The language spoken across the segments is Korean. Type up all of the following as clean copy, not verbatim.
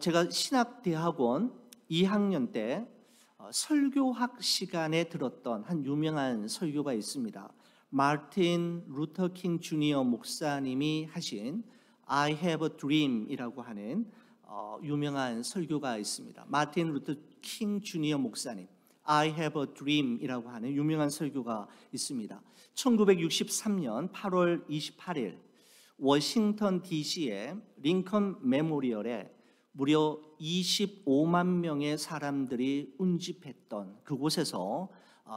제가 신학대학원 2학년 때 설교학 시간에 들었던 한 유명한 설교가 있습니다. 마틴 루터 킹 주니어 목사님이 하신 I have a dream이라고 하는 유명한 설교가 있습니다. 마틴 루터 킹 주니어 목사님 I have a dream이라고 하는 유명한 설교가 있습니다. 1963년 8월 28일 워싱턴 DC의 링컨 메모리얼에 무려 25만 명의 사람들이 운집했던 그곳에서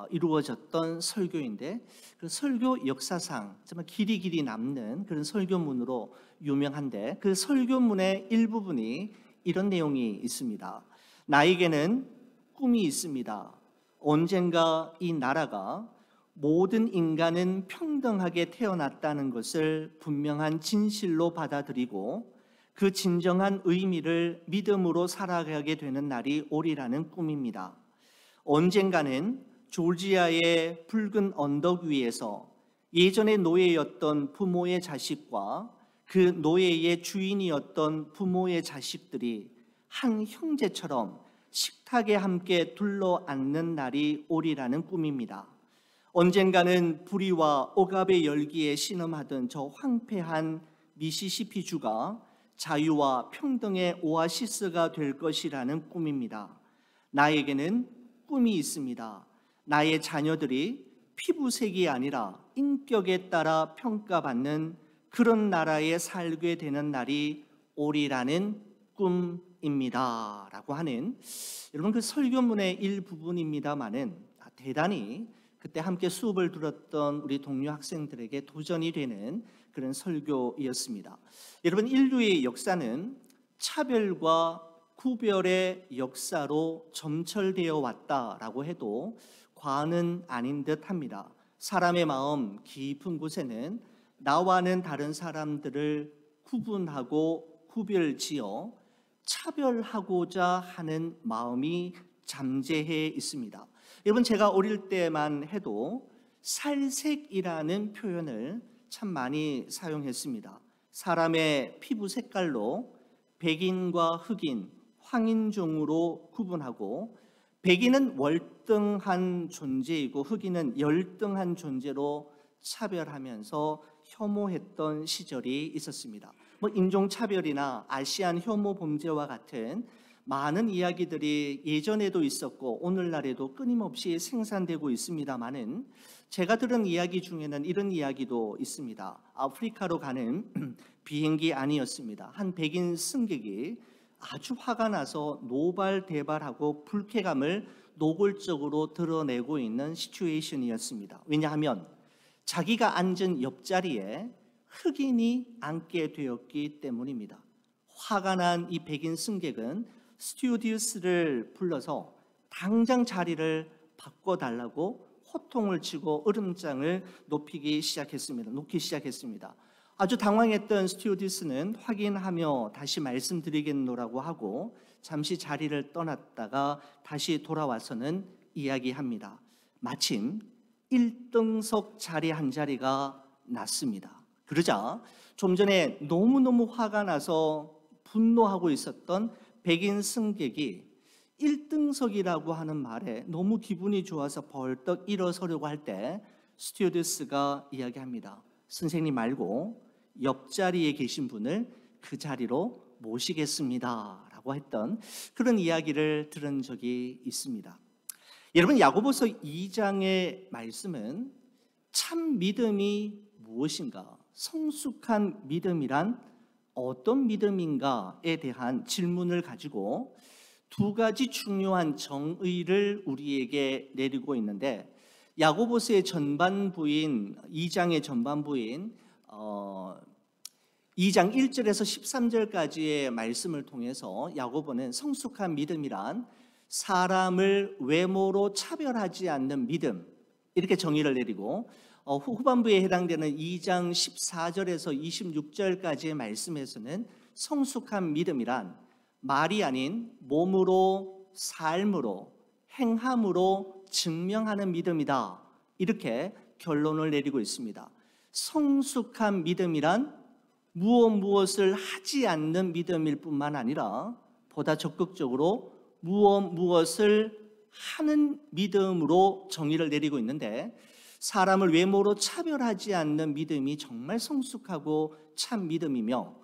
이루어졌던 설교인데, 그 설교 역사상 정말 길이 남는 그런 설교문으로 유명한데, 그 설교문의 일부분이 이런 내용이 있습니다. 나에게는 꿈이 있습니다. 언젠가 이 나라가 모든 인간은 평등하게 태어났다는 것을 분명한 진실로 받아들이고 그 진정한 의미를 믿음으로 살아가게 되는 날이 오리라는 꿈입니다. 언젠가는 조지아의 붉은 언덕 위에서 예전에 노예였던 부모의 자식과 그 노예의 주인이었던 부모의 자식들이 한 형제처럼 식탁에 함께 둘러앉는 날이 오리라는 꿈입니다. 언젠가는 불의와 억압의 열기에 신음하던 저 황폐한 미시시피주가 자유와 평등의 오아시스가 될 것이라는 꿈입니다. 나에게는 꿈이 있습니다. 나의 자녀들이 피부색이 아니라 인격에 따라 평가받는 그런 나라에 살게 되는 날이 오리라는 꿈입니다 라고 하는, 여러분, 그 설교문의 일부분입니다마는 대단히 그때 함께 수업을 들었던 우리 동료 학생들에게 도전이 되는 그런 설교였습니다. 여러분, 인류의 역사는 차별과 구별의 역사로 점철되어 왔다라고 해도 과언은 아닌 듯합니다. 사람의 마음 깊은 곳에는 나와는 다른 사람들을 구분하고 구별지어 차별하고자 하는 마음이 잠재해 있습니다. 여러분, 제가 어릴 때만 해도 살색이라는 표현을 참 많이 사용했습니다. 사람의 피부 색깔로 백인과 흑인, 황인종으로 구분하고, 백인은 월등한 존재이고 흑인은 열등한 존재로 차별하면서 혐오했던 시절이 있었습니다. 인종차별이나 아시안 혐오 범죄와 같은 많은 이야기들이 예전에도 있었고 오늘날에도 끊임없이 생산되고 있습니다만은, 제가 들은 이야기 중에는 이런 이야기도 있습니다. 아프리카로 가는 비행기 안이었습니다. 한 백인 승객이 아주 화가 나서 노발대발하고 불쾌감을 노골적으로 드러내고 있는 시츄에이션이었습니다. 왜냐하면 자기가 앉은 옆자리에 흑인이 앉게 되었기 때문입니다. 화가 난 이 백인 승객은 스튜어디스를 불러서 당장 자리를 바꿔달라고 호통을 치고 으름장을 놓기 시작했습니다. 아주 당황했던 스튜어디스는 확인하며 다시 말씀드리겠노라고 하고 잠시 자리를 떠났다가 다시 돌아와서는 이야기합니다. 마침 1등석 자리 한 자리가 났습니다. 그러자 좀 전에 너무너무 화가 나서 분노하고 있었던 백인 승객이 1등석이라고 하는 말에 너무 기분이 좋아서 벌떡 일어서려고 할 때 스튜어디스가 이야기합니다. 선생님 말고 옆자리에 계신 분을 그 자리로 모시겠습니다 라고 했던 그런 이야기를 들은 적이 있습니다. 여러분, 야고보서 2장의 말씀은 참 믿음이 무엇인가, 성숙한 믿음이란 어떤 믿음인가에 대한 질문을 가지고 두 가지 중요한 정의를 우리에게 내리고 있는데, 야고보서의 전반부인 2장의 전반부인 2장 1절에서 13절까지의 말씀을 통해서 야고보는 성숙한 믿음이란 사람을 외모로 차별하지 않는 믿음, 이렇게 정의를 내리고, 후반부에 해당되는 2장 14절에서 26절까지의 말씀에서는 성숙한 믿음이란 말이 아닌 몸으로, 삶으로, 행함으로 증명하는 믿음이다, 이렇게 결론을 내리고 있습니다. 성숙한 믿음이란 무엇을 하지 않는 믿음일 뿐만 아니라 보다 적극적으로 무엇을 하는 믿음으로 정의를 내리고 있는데, 사람을 외모로 차별하지 않는 믿음이 정말 성숙하고 참 믿음이며,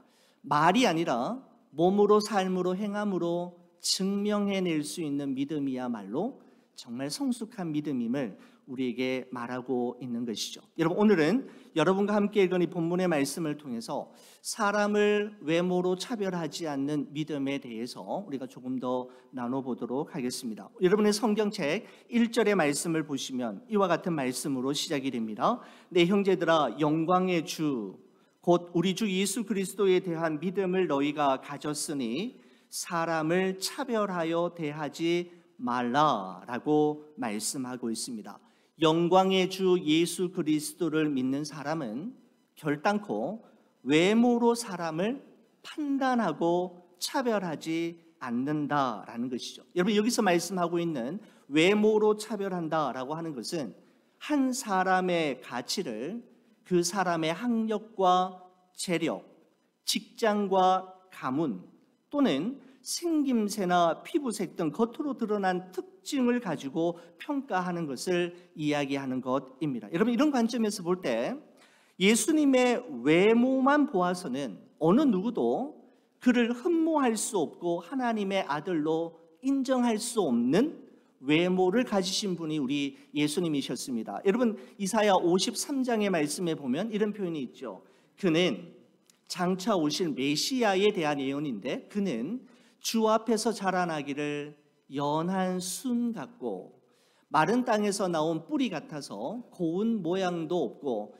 말이 아니라 몸으로 삶으로 행함으로 증명해낼 수 있는 믿음이야말로 정말 성숙한 믿음임을 우리에게 말하고 있는 것이죠. 여러분, 오늘은 여러분과 함께 읽은 이 본문의 말씀을 통해서 사람을 외모로 차별하지 않는 믿음에 대해서 우리가 조금 더 나눠보도록 하겠습니다. 여러분의 성경책 1절의 말씀을 보시면 이와 같은 말씀으로 시작이 됩니다. 내 형제들아, 영광의 주 곧 우리 주 예수 그리스도에 대한 믿음을 너희가 가졌으니 사람을 차별하여 대하지 말라라고 말씀하고 있습니다. 영광의 주 예수 그리스도를 믿는 사람은 결단코 외모로 사람을 판단하고 차별하지 않는다라는 것이죠. 여러분, 여기서 말씀하고 있는 외모로 차별한다라고 하는 것은 한 사람의 가치를 그 사람의 학력과 재력, 직장과 가문 또는 생김새나 피부색 등 겉으로 드러난 특징을 가지고 평가하는 것을 이야기하는 것입니다. 여러분, 이런 관점에서 볼 때 예수님의 외모만 보아서는 어느 누구도 그를 흠모할 수 없고 하나님의 아들로 인정할 수 없는 외모를 가지신 분이 우리 예수님이셨습니다. 여러분, 이사야 53장의 말씀에 보면 이런 표현이 있죠. 그는 장차 오실 메시아에 대한 예언인데, 그는 주 앞에서 자라나기를 연한 순 같고 마른 땅에서 나온 뿌리 같아서 고운 모양도 없고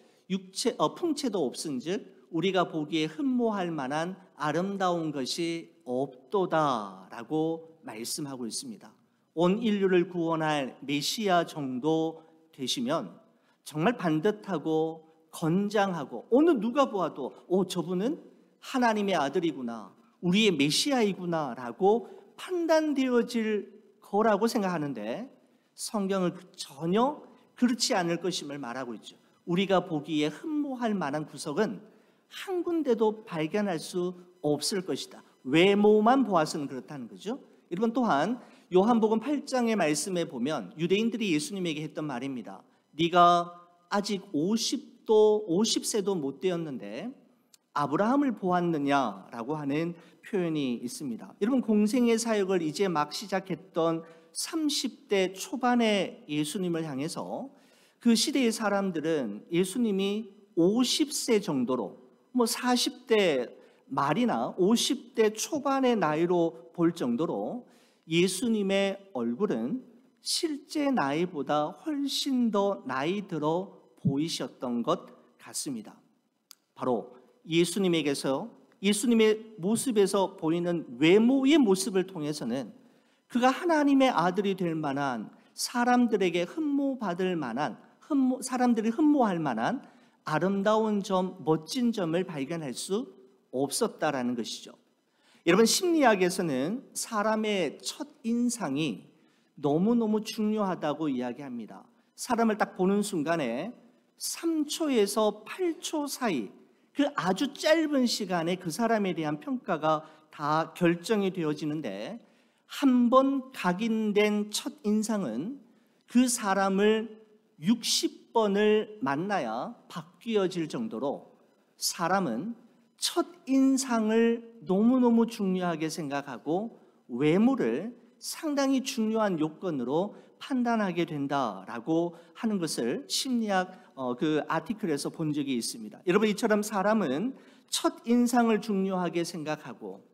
풍채도 없은즉 우리가 보기에 흠모할 만한 아름다운 것이 없도다라고 말씀하고 있습니다. 온 인류를 구원할 메시아 정도 되시면 정말 반듯하고 건장하고 어느 누가 보아도 저분은 하나님의 아들이구나, 우리의 메시아이구나 라고 판단되어질 거라고 생각하는데, 성경은 전혀 그렇지 않을 것임을 말하고 있죠. 우리가 보기에 흠모할 만한 구석은 한 군데도 발견할 수 없을 것이다. 외모만 보아서는 그렇다는 거죠. 여러분, 또한 요한복음 8장의 말씀에 보면 유대인들이 예수님에게 했던 말입니다. 네가 아직 50세도 못 되었는데 아브라함을 보았느냐라고 하는 표현이 있습니다. 여러분, 공생의 사역을 이제 막 시작했던 30대 초반의 예수님을 향해서 그 시대의 사람들은 예수님이 50세 정도로 40대 말이나 50대 초반의 나이로 볼 정도로 예수님의 얼굴은 실제 나이보다 훨씬 더 나이 들어 보이셨던 것 같습니다. 바로 예수님의 모습에서 보이는 외모의 모습을 통해서는 그가 하나님의 아들이 될 만한, 사람들에게 흠모받을 만한, 사람들이 흠모할 만한 아름다운 점, 멋진 점을 발견할 수 없었다라는 것이죠. 여러분, 심리학에서는 사람의 첫 인상이 너무너무 중요하다고 이야기합니다. 사람을 딱 보는 순간에 3초에서 8초 사이, 그 아주 짧은 시간에 그 사람에 대한 평가가 다 결정이 되어지는데, 한 번 각인된 첫 인상은 그 사람을 60번을 만나야 바뀌어질 정도로 사람은 첫 인상을 너무너무 중요하게 생각하고 외모를 상당히 중요한 요건으로 판단하게 된다라고 하는 것을 심리학 그 아티클에서 본 적이 있습니다. 여러분, 이처럼 사람은 첫 인상을 중요하게 생각하고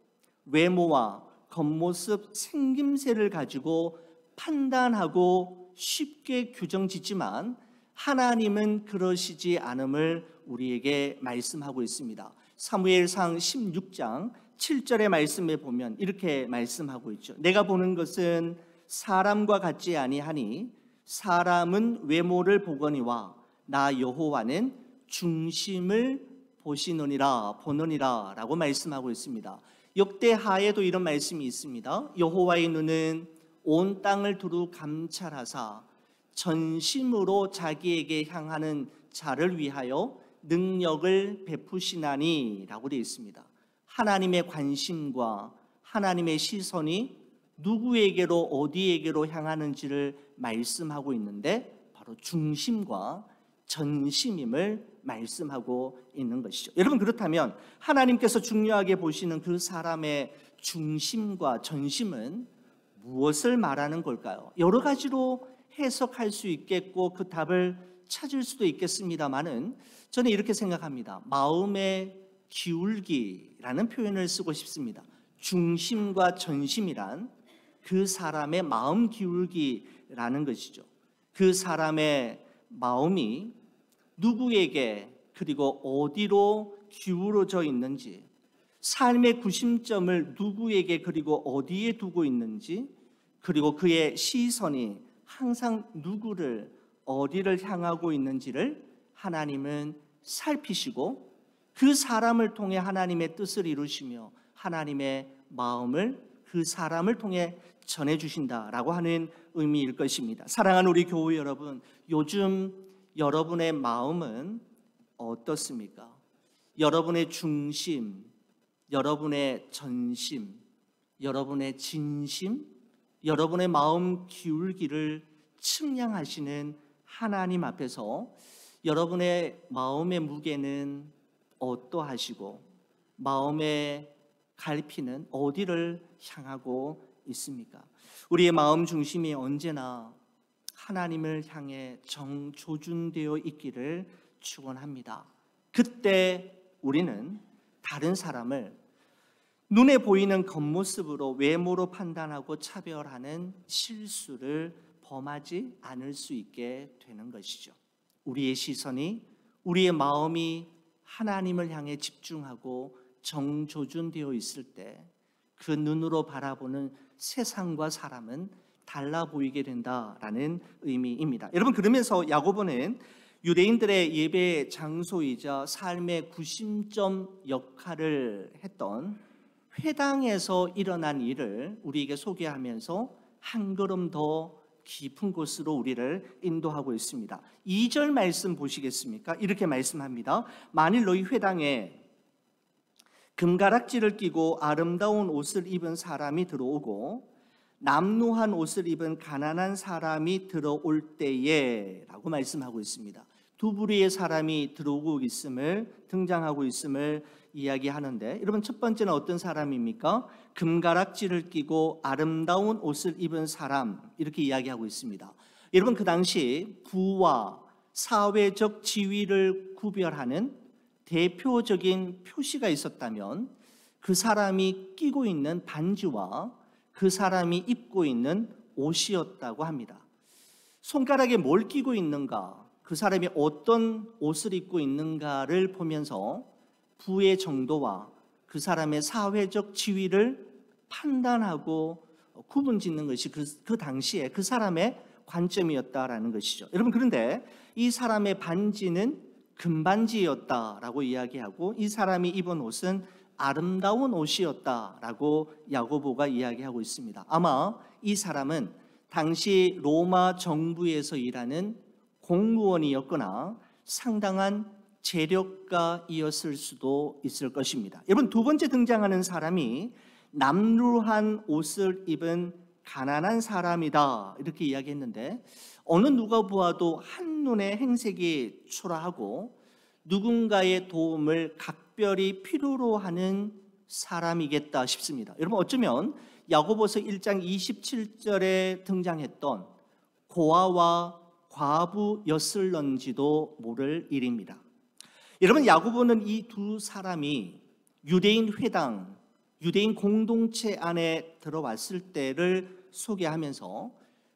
외모와 겉모습, 생김새를 가지고 판단하고 쉽게 규정짓지만 하나님은 그러시지 않음을 우리에게 말씀하고 있습니다. 사무엘상 16장 7절의 말씀에 보면 이렇게 말씀하고 있죠. 내가 보는 것은 사람과 같지 아니하니 사람은 외모를 보거니와 나 여호와는 중심을 보느니라 라고 말씀하고 있습니다. 역대하에도 이런 말씀이 있습니다. 여호와의 눈은 온 땅을 두루 감찰하사 전심으로 자기에게 향하는 자를 위하여 능력을 베푸시나니 라고 되어 있습니다. 하나님의 관심과 하나님의 시선이 누구에게로 어디에게로 향하는지를 말씀하고 있는데 바로 중심과 전심임을 말씀하고 있는 것이죠. 여러분, 그렇다면 하나님께서 중요하게 보시는 그 사람의 중심과 전심은 무엇을 말하는 걸까요? 여러 가지로 해석할 수 있겠고 그 답을 찾을 수도 있겠습니다만은 저는 이렇게 생각합니다. 마음의 기울기라는 표현을 쓰고 싶습니다. 중심과 전심이란 그 사람의 마음 기울기라는 것이죠. 그 사람의 마음이 누구에게 그리고 어디로 기울어져 있는지, 삶의 구심점을 누구에게 그리고 어디에 두고 있는지, 그리고 그의 시선이 항상 누구를 어디를 향하고 있는지를 하나님은 살피시고 그 사람을 통해 하나님의 뜻을 이루시며 하나님의 마음을 그 사람을 통해 전해주신다라고 하는 의미일 것입니다. 사랑하는 우리 교회 여러분, 요즘 여러분의 마음은 어떻습니까? 여러분의 중심, 여러분의 전심, 여러분의 진심, 여러분의 마음 기울기를 측량하시는 하나님 앞에서 여러분의 마음의 무게는 어떠하시고 마음의 갈피는 어디를 향하고 있습니까? 우리의 마음 중심이 언제나 하나님을 향해 정조준되어 있기를 축원합니다. 그때 우리는 다른 사람을 눈에 보이는 겉모습으로 외모로 판단하고 차별하는 실수를 범하지 않을 수 있게 되는 것이죠. 우리의 시선이, 우리의 마음이 하나님을 향해 집중하고 정조준되어 있을 때 그 눈으로 바라보는 세상과 사람은 달라 보이게 된다라는 의미입니다. 여러분, 그러면서 야고보는 유대인들의 예배 장소이자 삶의 구심점 역할을 했던 회당에서 일어난 일을 우리에게 소개하면서 한 걸음 더 깊은 곳으로 우리를 인도하고 있습니다. 2절 말씀 보시겠습니까? 이렇게 말씀합니다. 만일 너희 회당에 금가락지를 끼고 아름다운 옷을 입은 사람이 들어오고 남루한 옷을 입은 가난한 사람이 들어올 때에 라고 말씀하고 있습니다. 두 부류의 사람이 들어오고 있음을, 등장하고 있음을 이야기하는데, 여러분, 첫 번째는 어떤 사람입니까? 금가락지를 끼고 아름다운 옷을 입은 사람, 이렇게 이야기하고 있습니다. 여러분, 그 당시 부와 사회적 지위를 구별하는 대표적인 표시가 있었다면 그 사람이 끼고 있는 반지와 그 사람이 입고 있는 옷이었다고 합니다. 손가락에 뭘 끼고 있는가, 그 사람이 어떤 옷을 입고 있는가를 보면서 부의 정도와 그 사람의 사회적 지위를 판단하고 구분짓는 것이 그 당시에 그 사람의 관점이었다라는 것이죠. 여러분, 그런데 이 사람의 반지는 금반지였다라고 이야기하고 이 사람이 입은 옷은 아름다운 옷이었다라고 야고보가 이야기하고 있습니다. 아마 이 사람은 당시 로마 정부에서 일하는 공무원이었거나 상당한 재력가이었을 수도 있을 것입니다. 여러분, 두 번째 등장하는 사람이 남루한 옷을 입은 가난한 사람이다 이렇게 이야기했는데, 어느 누가 보아도 한눈에 행색이 초라하고 누군가의 도움을 각별히 필요로 하는 사람이겠다 싶습니다. 여러분, 어쩌면 야고보서 1장 27절에 등장했던 고아와 과부였을런지도 모를 일입니다. 여러분, 야고보는 이 두 사람이 유대인 회당, 유대인 공동체 안에 들어왔을 때를 소개하면서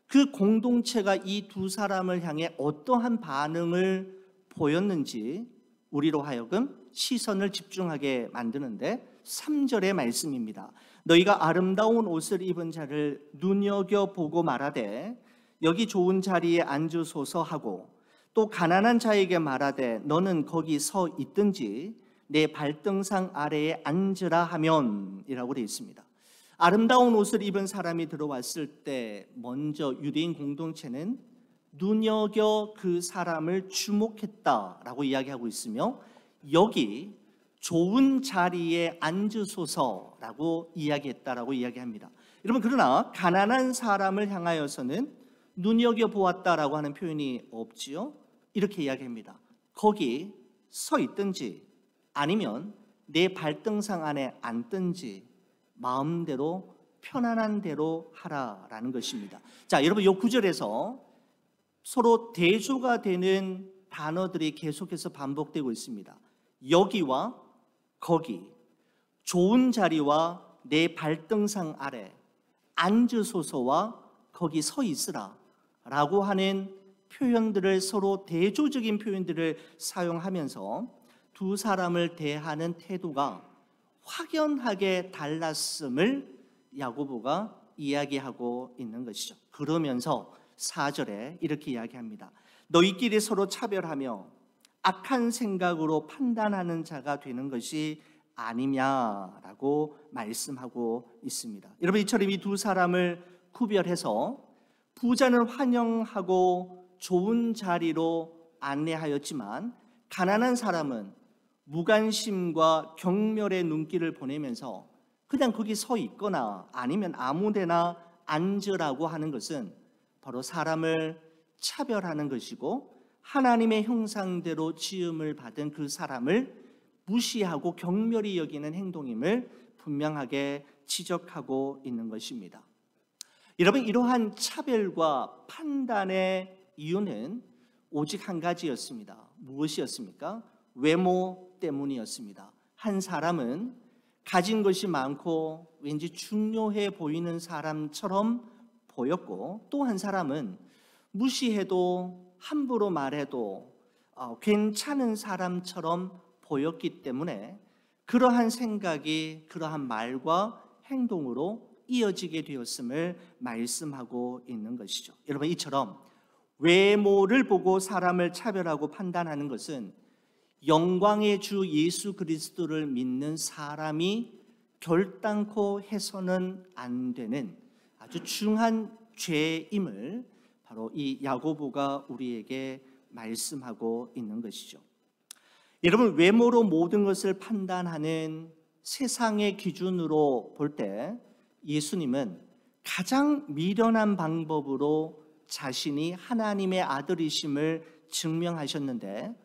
그 공동체가 이 두 사람을 향해 어떠한 반응을 보였는지 우리로 하여금 시선을 집중하게 만드는데 3절의 말씀입니다. 너희가 아름다운 옷을 입은 자를 눈여겨보고 말하되 여기 좋은 자리에 앉으소서 하고, 또 가난한 자에게 말하되 너는 거기 서 있든지 내 발등상 아래에 앉으라 하면 이라고 되어 있습니다. 아름다운 옷을 입은 사람이 들어왔을 때 먼저 유대인 공동체는 눈여겨 그 사람을 주목했다라고 이야기하고 있으며, 여기 좋은 자리에 앉으소서라고 이야기했다라고 이야기합니다. 여러분, 그러나 가난한 사람을 향하여서는 눈여겨보았다라고 하는 표현이 없지요. 이렇게 이야기합니다. 거기 서 있든지 아니면 내 발등상 안에 앉든지 마음대로 편안한 대로 하라라는 것입니다. 자, 여러분, 이 구절에서 서로 대조가 되는 단어들이 계속해서 반복되고 있습니다. 여기와 거기, 좋은 자리와 내 발등상 아래, 앉으소서와 거기 서 있으라 라고 하는 표현들을, 서로 대조적인 표현들을 사용하면서 두 사람을 대하는 태도가 확연하게 달랐음을 야고보가 이야기하고 있는 것이죠. 그러면서 4절에 이렇게 이야기합니다. 너희끼리 서로 차별하며 악한 생각으로 판단하는 자가 되는 것이 아니냐라고 말씀하고 있습니다. 여러분, 이처럼 이 두 사람을 구별해서 부자는 환영하고 좋은 자리로 안내하였지만 가난한 사람은 무관심과 경멸의 눈길을 보내면서 그냥 거기 서 있거나 아니면 아무데나 앉으라고 하는 것은 바로 사람을 차별하는 것이고, 하나님의 형상대로 지음을 받은 그 사람을 무시하고 경멸히 여기는 행동임을 분명하게 지적하고 있는 것입니다. 여러분, 이러한 차별과 판단의 이유는 오직 한 가지였습니다. 무엇이었습니까? 외모 때문이었습니다. 한 사람은 가진 것이 많고 왠지 중요해 보이는 사람처럼 보였고, 또 한 사람은 무시해도 함부로 말해도 괜찮은 사람처럼 보였기 때문에 그러한 생각이 그러한 말과 행동으로 이어지게 되었음을 말씀하고 있는 것이죠. 여러분, 이처럼 외모를 보고 사람을 차별하고 판단하는 것은 영광의 주 예수 그리스도를 믿는 사람이 결단코 해서는 안 되는 아주 중한 죄임을 바로 이 야고보가 우리에게 말씀하고 있는 것이죠. 여러분, 외모로 모든 것을 판단하는 세상의 기준으로 볼 때 예수님은 가장 미련한 방법으로 자신이 하나님의 아들이심을 증명하셨는데,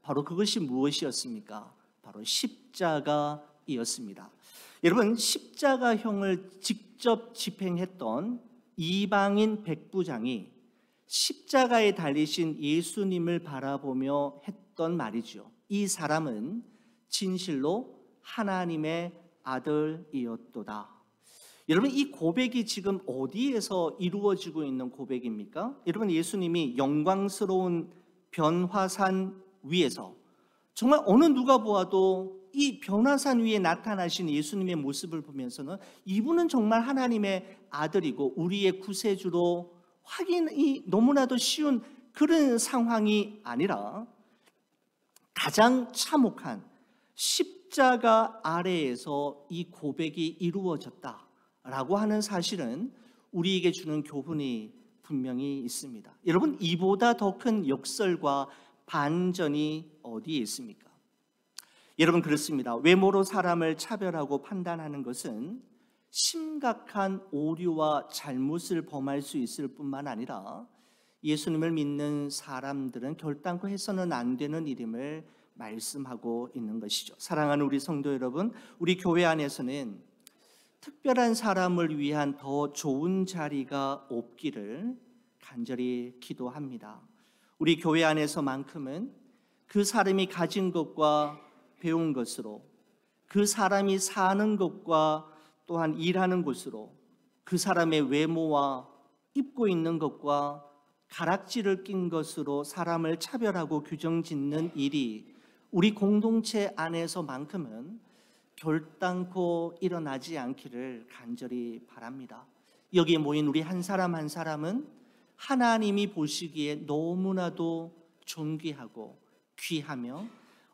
바로 그것이 무엇이었습니까? 바로 십자가이었습니다. 여러분, 십자가형을 직접 집행했던 이방인 백부장이 십자가에 달리신 예수님을 바라보며 했던 말이죠. 이 사람은 진실로 하나님의 아들이었도다. 여러분, 이 고백이 지금 어디에서 이루어지고 있는 고백입니까? 여러분, 예수님이 영광스러운 변화산 위에서, 정말 어느 누가 보아도 이 변화산 위에 나타나신 예수님의 모습을 보면서는 이분은 정말 하나님의 아들이고 우리의 구세주로 확인이 너무나도 쉬운 그런 상황이 아니라, 가장 참혹한 십자가 아래에서 이 고백이 이루어졌다라고 하는 사실은 우리에게 주는 교훈이 분명히 있습니다. 여러분, 이보다 더 큰 역설과 반전이 어디에 있습니까? 여러분, 그렇습니다. 외모로 사람을 차별하고 판단하는 것은 심각한 오류와 잘못을 범할 수 있을 뿐만 아니라 예수님을 믿는 사람들은 결단코 해서는 안 되는 일임을 말씀하고 있는 것이죠. 사랑하는 우리 성도 여러분, 우리 교회 안에서는 특별한 사람을 위한 더 좋은 자리가 없기를 간절히 기도합니다. 우리 교회 안에서만큼은 그 사람이 가진 것과 배운 것으로, 그 사람이 사는 것과 또한 일하는 곳으로, 그 사람의 외모와 입고 있는 것과 가락지를 낀 것으로 사람을 차별하고 규정짓는 일이 우리 공동체 안에서만큼은 결단코 일어나지 않기를 간절히 바랍니다. 여기에 모인 우리 한 사람 한 사람은 하나님이 보시기에 너무나도 존귀하고 귀하며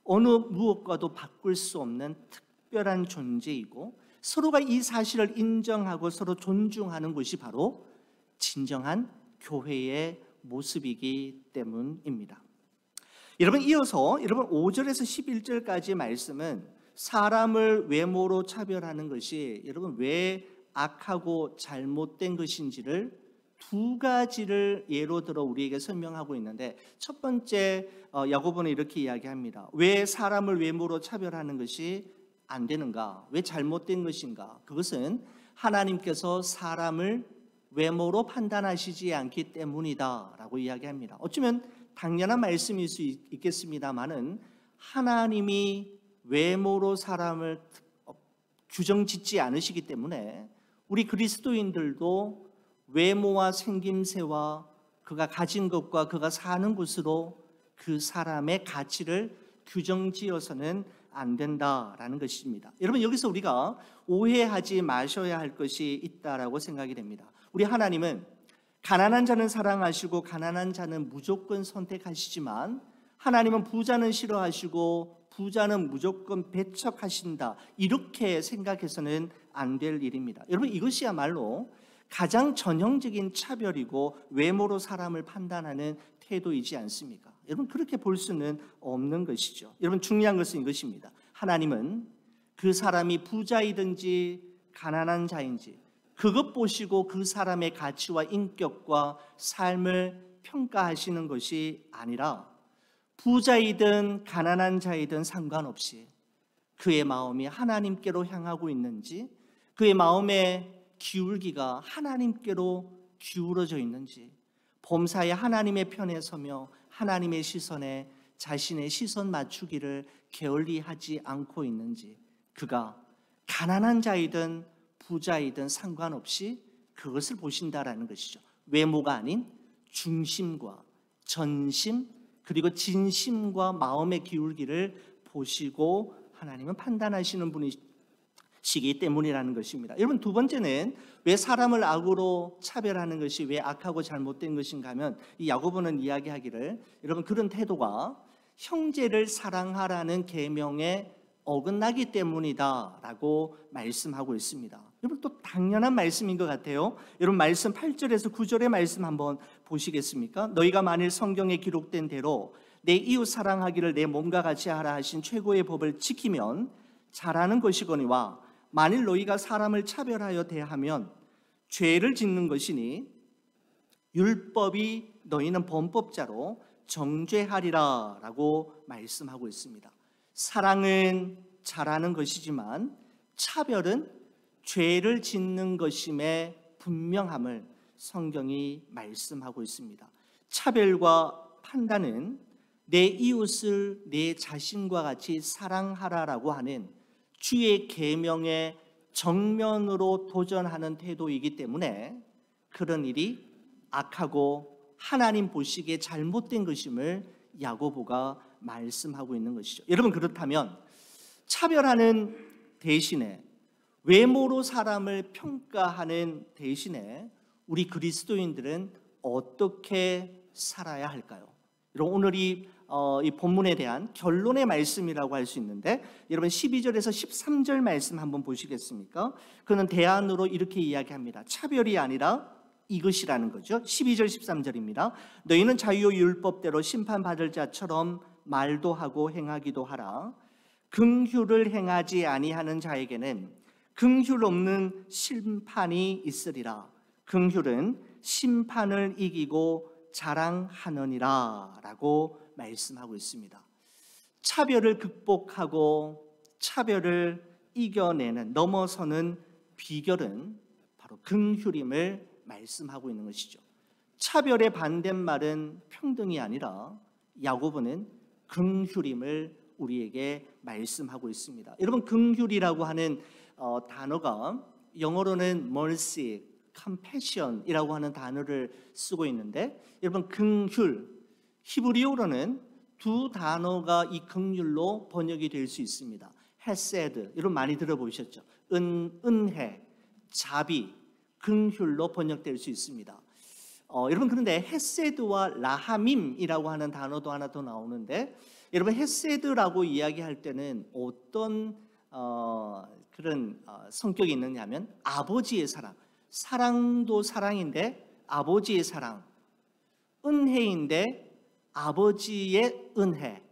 어느 무엇과도 바꿀 수 없는 특별한 존재이고, 서로가 이 사실을 인정하고 서로 존중하는 것이 바로 진정한 교회의 모습이기 때문입니다. 여러분, 이어서 여러분 5절에서 11절까지 말씀은 사람을 외모로 차별하는 것이 여러분 왜 악하고 잘못된 것인지를 두 가지를 예로 들어 우리에게 설명하고 있는데, 첫 번째 야고보는 이렇게 이야기합니다. 왜 사람을 외모로 차별하는 것이 안 되는가? 왜 잘못된 것인가? 그것은 하나님께서 사람을 외모로 판단하시지 않기 때문이다라고 이야기합니다. 어쩌면 당연한 말씀일 수 있겠습니다만은 하나님이 외모로 사람을 규정짓지 않으시기 때문에 우리 그리스도인들도 외모와 생김새와 그가 가진 것과 그가 사는 곳으로 그 사람의 가치를 규정지어서는 안 된다라는 것입니다. 여러분, 여기서 우리가 오해하지 마셔야 할 것이 있다라고 생각이 됩니다. 우리 하나님은 가난한 자는 사랑하시고 가난한 자는 무조건 선택하시지만, 하나님은 부자는 싫어하시고 부자는 무조건 배척하신다, 이렇게 생각해서는 안 될 일입니다. 여러분, 이것이야말로 가장 전형적인 차별이고 외모로 사람을 판단하는 태도이지 않습니까? 여러분, 그렇게 볼 수는 없는 것이죠. 여러분, 중요한 것은 이것입니다. 하나님은 그 사람이 부자이든지 가난한 자인지 그것 보시고 그 사람의 가치와 인격과 삶을 평가하시는 것이 아니라, 부자이든 가난한 자이든 상관없이 그의 마음이 하나님께로 향하고 있는지, 그의 마음의 기울기가 하나님께로 기울어져 있는지, 범사에 하나님의 편에 서며 하나님의 시선에 자신의 시선 맞추기를 게을리하지 않고 있는지, 그가 가난한 자이든 부자이든 상관없이 그것을 보신다라는 것이죠. 외모가 아닌 중심과 전심 그리고 진심과 마음의 기울기를 보시고 하나님은 판단하시는 분이시기 때문이라는 것입니다. 여러분, 두 번째는 왜 사람을 악으로 차별하는 것이 왜 악하고 잘못된 것인가 하면, 이 야고보는 이야기하기를 여러분 그런 태도가 형제를 사랑하라는 계명에 어긋나기 때문이다라고 말씀하고 있습니다. 여러분, 또 당연한 말씀인 것 같아요. 여러분, 말씀 8절에서 9절의 말씀 한번 보시겠습니까? 너희가 만일 성경에 기록된 대로 내 이웃 사랑하기를 내 몸과 같이 하라 하신 최고의 법을 지키면 잘하는 것이거니와, 만일 너희가 사람을 차별하여 대하면 죄를 짓는 것이니 율법이 너희는 범법자로 정죄하리라 라고 말씀하고 있습니다. 사랑은 잘하는 것이지만 차별은 죄를 짓는 것임의 분명함을 성경이 말씀하고 있습니다. 차별과 판단은 내 이웃을 내 자신과 같이 사랑하라라고 하는 주의 계명에 정면으로 도전하는 태도이기 때문에 그런 일이 악하고 하나님 보시기에 잘못된 것임을 야고보가 말씀하고 있는 것이죠. 여러분, 그렇다면 차별하는 대신에, 외모로 사람을 평가하는 대신에 우리 그리스도인들은 어떻게 살아야 할까요? 여러분, 오늘 이 본문에 대한 결론의 말씀이라고 할 수 있는데, 여러분 12절에서 13절 말씀 한번 보시겠습니까? 그는 대안으로 이렇게 이야기합니다. 차별이 아니라 이것이라는 거죠. 12절 13절입니다. 너희는 자유의 율법대로 심판받을 자처럼 말도 하고 행하기도 하라. 긍휼을 행하지 아니하는 자에게는 긍휼 없는 심판이 있으리라. 긍휼은 심판을 이기고 자랑하느니라 라고 말씀하고 있습니다. 차별을 극복하고 차별을 이겨내는, 넘어서는 비결은 바로 긍휼임을 말씀하고 있는 것이죠. 차별의 반대말은 평등이 아니라 야고보는 긍휼임을 우리에게 말씀하고 있습니다. 여러분, 긍휼이라고 하는 단어가 영어로는 mercy, compassion이라고 하는 단어를 쓰고 있는데, 여러분 긍휼, 히브리어로는 두 단어가 이 긍휼로 번역이 될 수 있습니다. 헤세드, 여러분 많이 들어보셨죠? 은혜, 자비, 긍휼로 번역될 수 있습니다. 여러분, 그런데 헤세드와 라하밈이라고 하는 단어도 하나 더 나오는데, 여러분 헤세드라고 이야기할 때는 어떤 그런 성격이 있느냐면 아버지의 사랑, 사랑도 사랑인데 아버지의 사랑, 은혜인데 아버지의 은혜,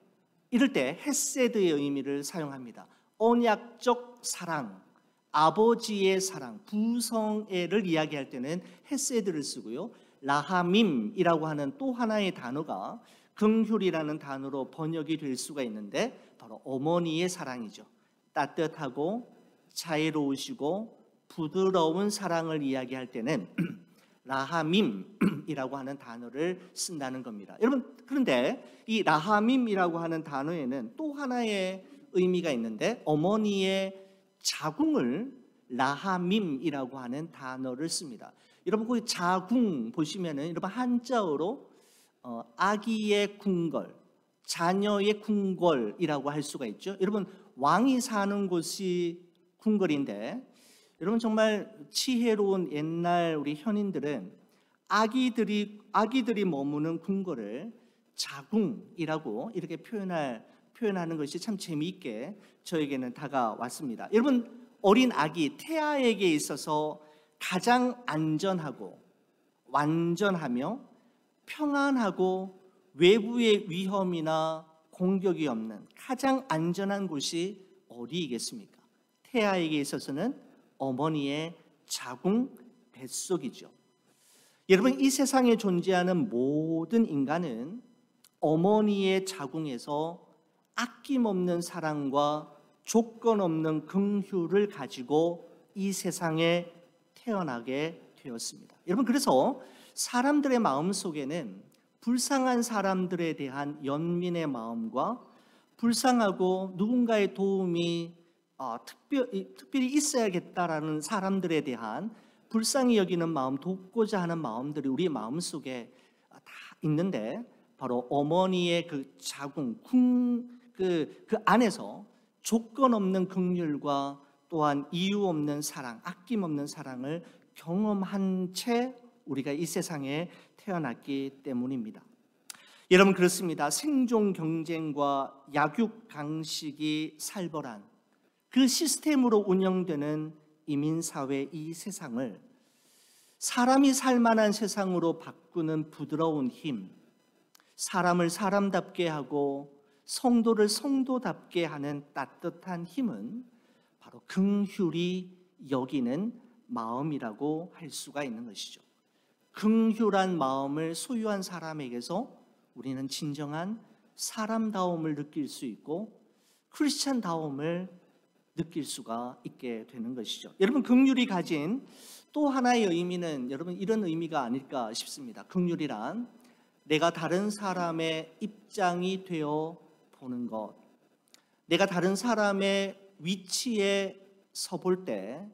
이럴 때 헤세드의 의미를 사용합니다. 언약적 사랑, 아버지의 사랑, 부성애를 이야기할 때는 헤세드를 쓰고요. 라하밈이라고 하는 또 하나의 단어가 긍휼이라는 단어로 번역이 될 수가 있는데 바로 어머니의 사랑이죠. 따뜻하고 자애로우시고 부드러운 사랑을 이야기할 때는 라하밈이라고 하는 단어를 쓴다는 겁니다. 여러분, 그런데 이 라하밈이라고 하는 단어에는 또 하나의 의미가 있는데 어머니의 자궁을 라하밈이라고 하는 단어를 씁니다. 여러분, 거기 자궁 보시면은 여러분 한자어로 아기의 궁궐, 자녀의 궁궐이라고 할 수가 있죠. 여러분, 왕이 사는 곳이 궁궐인데 여러분, 정말 지혜로운 옛날 우리 현인들은 아기들이 머무는 궁궐을 자궁이라고 이렇게 표현하는 것이 참 재미있게 저에게는 다가왔습니다. 여러분, 어린 아기 태아에게 있어서 가장 안전하고 완전하며 평안하고 외부의 위험이나 공격이 없는 가장 안전한 곳이 어디이겠습니까? 태아에게 있어서는 어머니의 자궁 뱃속이죠. 여러분, 이 세상에 존재하는 모든 인간은 어머니의 자궁에서 아낌없는 사랑과 조건 없는 긍휼을 가지고 이 세상에 태어나게 되었습니다. 여러분, 그래서 사람들의 마음 속에는 불쌍한 사람들에 대한 연민의 마음과 불쌍하고 누군가의 도움이 특별히 있어야겠다라는 사람들에 대한 불쌍히 여기는 마음, 돕고자 하는 마음들이 우리 마음 속에 다 있는데 바로 어머니의 그 자궁, 그 안에서 조건 없는 긍휼과 또한 이유 없는 사랑, 아낌없는 사랑을 경험한 채 우리가 이 세상에 태어났기 때문입니다. 여러분, 그렇습니다. 생존 경쟁과 약육 강식이 살벌한 그 시스템으로 운영되는 이민사회 이 세상을 사람이 살만한 세상으로 바꾸는 부드러운 힘, 사람을 사람답게 하고 성도를 성도답게 하는 따뜻한 힘은 바로 긍휼이 여기는 마음이라고 할 수가 있는 것이죠. 긍휼한 마음을 소유한 사람에게서 우리는 진정한 사람다움을 느낄 수 있고 크리스찬다움을 느낄 수가 있게 되는 것이죠. 여러분, 긍휼이 가진 또 하나의 의미는 여러분 이런 의미가 아닐까 싶습니다. 긍휼이란 내가 다른 사람의 입장이 되어 보는 것, 내가 다른 사람의 위치에 서볼 때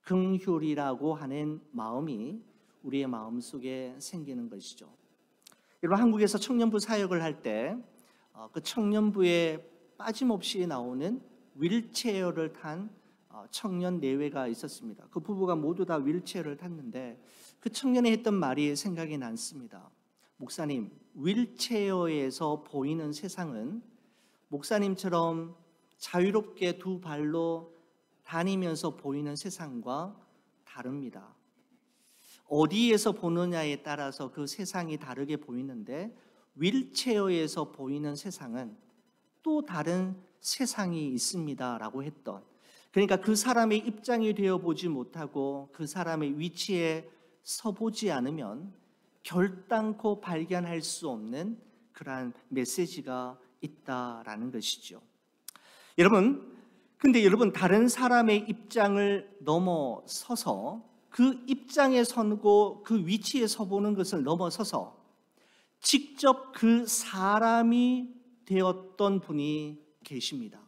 긍휼이라고 하는 마음이 우리의 마음 속에 생기는 것이죠. 여러분, 한국에서 청년부 사역을 할 때 그 청년부에 빠짐없이 나오는 휠체어를 탄 청년 내외가 있었습니다. 그 부부가 모두 다 휠체어를 탔는데 그 청년이 했던 말이 생각이 났습니다. 목사님, 휠체어에서 보이는 세상은 목사님처럼 자유롭게 두 발로 다니면서 보이는 세상과 다릅니다. 어디에서 보느냐에 따라서 그 세상이 다르게 보이는데 휠체어에서 보이는 세상은 또 다른 세상이 있습니다라고 했던, 그러니까 그 사람의 입장이 되어보지 못하고 그 사람의 위치에 서보지 않으면 결단코 발견할 수 없는 그러한 메시지가 있다라는 것이죠. 근데 여러분, 다른 사람의 입장을 넘어서서 그 입장에 서고 그 위치에 서보는 것을 넘어서서 직접 그 사람이 되었던 분이 계십니다.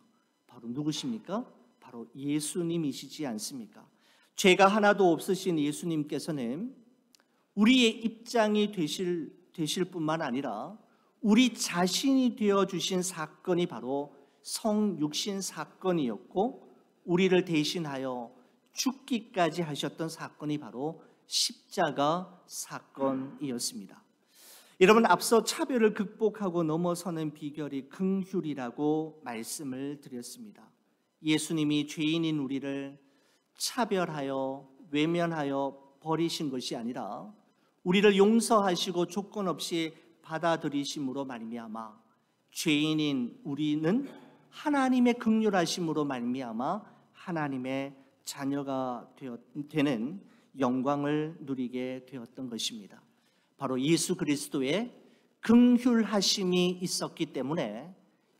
바로 누구십니까? 바로 예수님이시지 않습니까? 죄가 하나도 없으신 예수님께서는 우리의 입장이 되실 뿐만 아니라 우리 자신이 되어주신 사건이 바로 성육신 사건이었고 우리를 대신하여 죽기까지 하셨던 사건이 바로 십자가 사건이었습니다. 여러분, 앞서 차별을 극복하고 넘어서는 비결이 긍휼이라고 말씀을 드렸습니다. 예수님이 죄인인 우리를 차별하여 외면하여 버리신 것이 아니라 우리를 용서하시고 조건 없이 받아들이심으로 말미암아 죄인인 우리는 하나님의 긍휼하심으로 말미암아 하나님의 자녀가 되는 영광을 누리게 되었던 것입니다. 바로 예수 그리스도의 긍휼하심이 있었기 때문에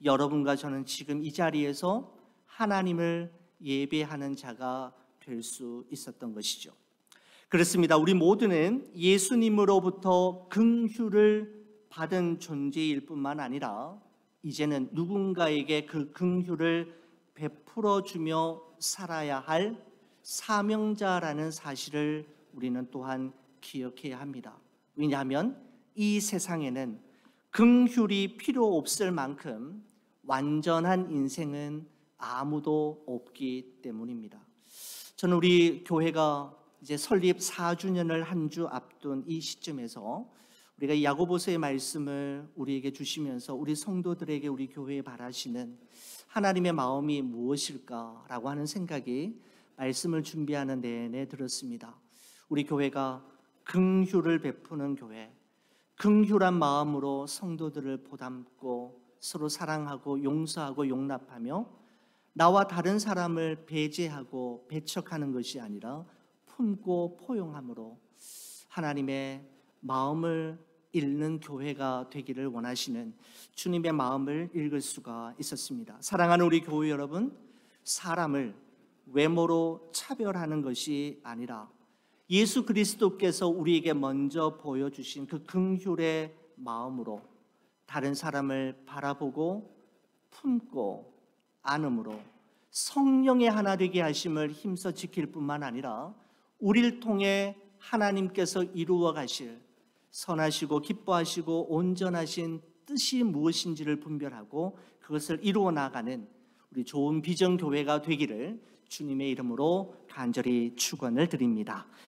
여러분과 저는 지금 이 자리에서 하나님을 예배하는 자가 될 수 있었던 것이죠. 그렇습니다. 우리 모두는 예수님으로부터 긍휼을 받은 존재일 뿐만 아니라 이제는 누군가에게 그 긍휼을 베풀어 주며 살아야 할 사명자라는 사실을 우리는 또한 기억해야 합니다. 왜냐하면 이 세상에는 긍휼이 필요 없을 만큼 완전한 인생은 아무도 없기 때문입니다. 저는 우리 교회가 이제 설립 4주년을 한 주 앞둔 이 시점에서 우리가 이 야고보서의 말씀을 우리에게 주시면서 우리 성도들에게 우리 교회에 바라시는 하나님의 마음이 무엇일까라고 하는 생각이 말씀을 준비하는 내내 들었습니다. 우리 교회가 긍휼을 베푸는 교회, 긍휼한 마음으로 성도들을 보담고 서로 사랑하고 용서하고 용납하며 나와 다른 사람을 배제하고 배척하는 것이 아니라 품고 포용함으로 하나님의 마음을 읽는 교회가 되기를 원하시는 주님의 마음을 읽을 수가 있었습니다. 사랑하는 우리 교회 여러분, 사람을 외모로 차별하는 것이 아니라 예수 그리스도께서 우리에게 먼저 보여주신 그 긍휼의 마음으로 다른 사람을 바라보고 품고 안음으로 성령의 하나 되게 하심을 힘써 지킬 뿐만 아니라 우리를 통해 하나님께서 이루어 가실 선하시고 기뻐하시고 온전하신 뜻이 무엇인지를 분별하고 그것을 이루어 나가는 우리 좋은 비전 교회가 되기를 주님의 이름으로 간절히 축원을 드립니다.